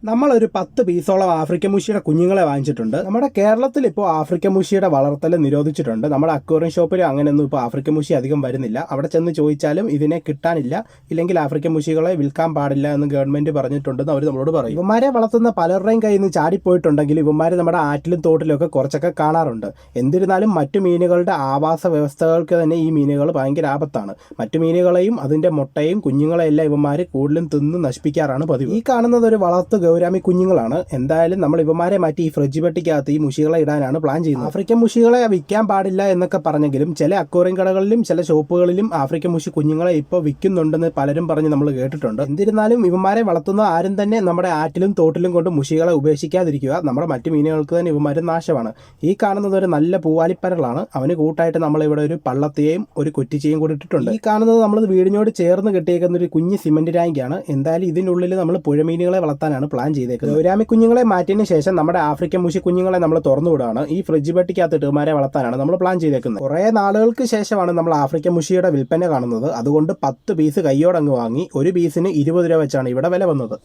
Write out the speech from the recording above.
നമ്മളൊരു 10 പീസോളം ആഫ്രിക്കൻ മുഷിയുടെ കുഞ്ഞുങ്ങളെ വാങ്ങിച്ചിട്ടുണ്ട്. നമ്മുടെ കേരളത്തിൽ ഇപ്പോൾ ആഫ്രിക്കൻ മുഷിയുടെ വളർത്തൽ നിരോധിച്ചിട്ടുണ്ട്. നമ്മുടെ അക്വേറിയം ഷോപ്പിൽ അങ്ങനെയൊന്നും ഇപ്പോൾ ആഫ്രിക്കൻ മുഷി അധികം വരുന്നില്ല. അവിടെ ചെന്ന് ചോദിച്ചാലും ഇതിനെ കിട്ടാനില്ല, ഇല്ലെങ്കിൽ ആഫ്രിക്കൻ മുഷികളെ വിൽക്കാൻ പാടില്ല എന്ന് ഗവൺമെന്റ് പറഞ്ഞിട്ടുണ്ടെന്ന് അവർ നമ്മളോട് പറയും. ഇവന്മാരെ വളർത്തുന്ന പലരുടെയും കയ്യിൽ നിന്ന് ചാടിപ്പോയിട്ടുണ്ടെങ്കിൽ ഇവന്മാർ നമ്മുടെ ആറ്റിലും തോട്ടിലും ഒക്കെ കുറച്ചൊക്കെ കാണാറുണ്ട്. എന്നിരുന്നാലും മറ്റു മീനുകളുടെ ആവാസ വ്യവസ്ഥകൾക്ക് തന്നെ ഈ മീനുകൾ ഭയങ്കര ആപത്താണ്. മറ്റു മീനുകളെയും അതിന്റെ മുട്ടയും കുഞ്ഞുങ്ങളെയെല്ലാം ഇവന്മാർ കൂടുതലും തിന്ന് നശിപ്പിക്കാറാണ് പതിവ്. ഈ കാണുന്നത് ഒരു വളർത്തു ഗൗരാമി കുഞ്ഞുങ്ങളാണ്. എന്തായാലും നമ്മൾ ഇവന്മാരെ മാറ്റി ഈ ഫ്രിഡ്ജ് പെട്ടിക്കകത്ത് ഈ മുഷികളെ ഇടാനാണ് പ്ലാൻ ചെയ്യുന്നത്. ആഫ്രിക്കൻ മുഷികളെ വിൽക്കാൻ പാടില്ല എന്നൊക്കെ പറഞ്ഞെങ്കിലും ചില അക്വേറിയം കടകളിലും ചില ഷോപ്പുകളിലും ആഫ്രിക്കൻ മുഷി കുഞ്ഞുങ്ങളെ ഇപ്പോൾ വിൽക്കുന്നുണ്ടെന്ന് പലരും പറഞ്ഞ് നമ്മൾ കേട്ടിട്ടുണ്ട്. എന്നിരുന്നാലും ഇവന്മാരെ വളർത്തുന്ന ആരും തന്നെ നമ്മുടെ ആറ്റിലും തോട്ടിലും കൊണ്ട് മുഷികളെ ഉപേക്ഷിക്കാതിരിക്കുക. നമ്മുടെ മറ്റു മീനുകൾക്ക് തന്നെ ഇവന്മാർ നാശമാണ്. ഈ കാണുന്നത് ഒരു നല്ല പൂവാലിപ്പരലാണ്. അവന് കൂട്ടായിട്ട് നമ്മളിവിടെ ഒരു പള്ളത്തെയും ഒരു കുറ്റിച്ചയും കൂടി ഇട്ടിട്ടുണ്ട്. ഈ കാണുന്നത് നമ്മൾ വീടിനോട് ചേർന്ന് കെട്ടിയേക്കുന്ന ഒരു കുഞ്ഞ് സിമന്റ് ടാങ്കാണ്. എന്തായാലും ഇതിനുള്ളിൽ നമ്മൾ പുഴമീനുകളെ വളർത്താനാണ് പ്ലാൻ ചെയ്തേക്കുന്നത്. ഗൗരാമി കുഞ്ഞുങ്ങളെ മാറ്റിയതിന് ശേഷം നമ്മുടെ ആഫ്രിക്കൻ മുഷി കുഞ്ഞുങ്ങളെ നമ്മൾ തുറന്നു വിടുകയാണ്. ഈ ഫ്രിഡ്ജ് പെട്ടിക്കകത്ത് ഇവന്മാരെ വളർത്താനാണ് നമ്മൾ പ്ലാൻ ചെയ്തേക്കുന്നത്. കുറേ നാളുകൾക്ക് ശേഷമാണ് നമ്മൾ ആഫ്രിക്കൻ മുഷിയുടെ വിൽപ്പന കാണുന്നത്. അതുകൊണ്ട് 10 പീസ് കയ്യോടങ്ങ് വാങ്ങി. ഒരു പീസിന് 20 രൂപ വെച്ചാണ് ഇവിടെ വില വന്നത്.